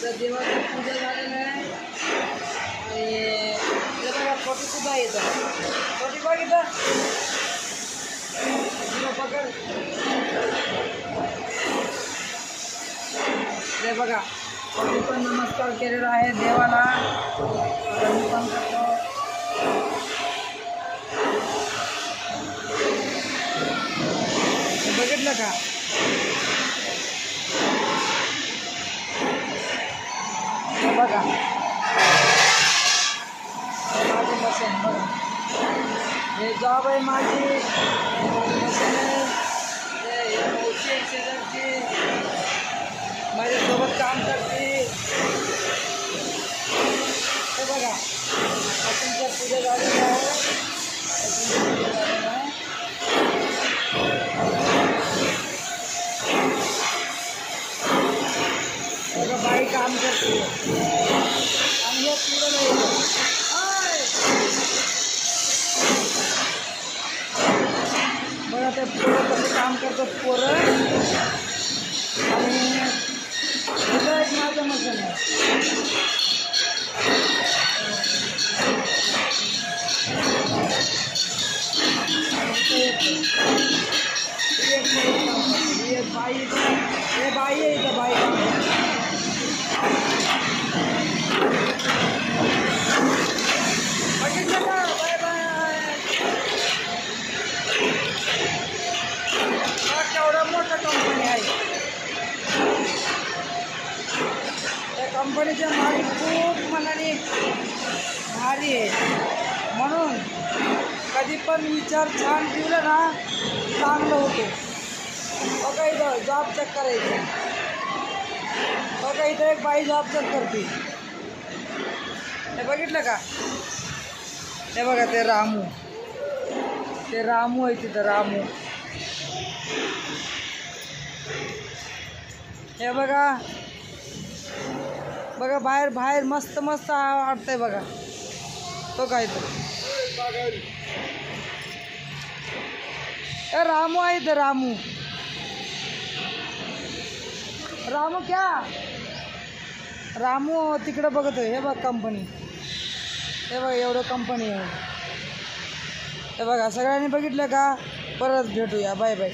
इथं देवाची पूजा झालेलं आहे आणि इथं बघा छोटीसुद्धा येतं. छोटी बघ इथं पकड. हे बघा मी पण नमस्कार केलेला आहे देवाला. मी पण करतो. बघितलं का? बघा माझी बसेन बघा. हे जॉब आहे माझी बसेन आहे. मोठी शेजारची माझ्यासोबत काम करते. हे बघा तुमच्या पूजा झालेली आहे. बघा बाई काम करते आणि हे पुढं नाही. बघा ते पोरं कसं काम करतात पोरं. आणि इथं एक माझं मशीन आहे. बाई आहे इथं बाई काम करते. बघितलं का? Bye bye. केवढं मोठं कंपनी आहे. त्या कंपनीच्या मालिक खूप मनाने भारी आहे. म्हणून कधी पण विचार छान ठेवलं ना चांगलं होतं. बघा इथं जॉब चेक करायचं. बघा इथं एक बाई जॉब चेक करते. हे बघितलं का? हे बघा ते रामू आहे तिथं रामू. हे बघा बघा बाहेर मस्त मस्त वाटतंय बघा. तो काय तो रामू आहे इथं रामू क्या रामू तिकडं बघत आहे. हे बघ कंपनी. हे बघ एवढं कंपनी आहे. हे बघा सगळ्यांनी बघितलं का? परत भेटूया. Bye bye.